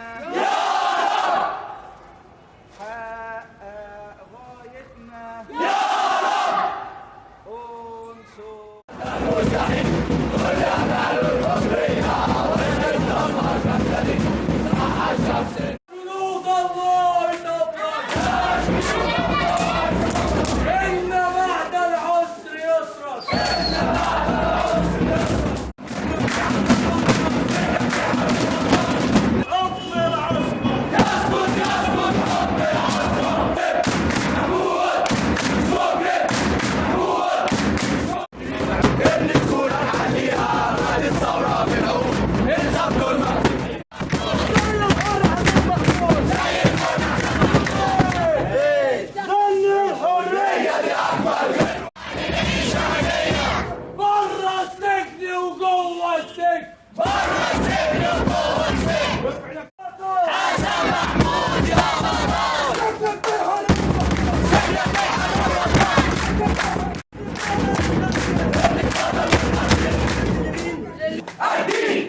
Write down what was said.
يا رب، حقق غايتنا يا رب، انصر المستحيل والأعمال المصرية والإنتصار المبتدئ صح الشمس. جنود الله تبارك إن بعد العسر يسرا. الدين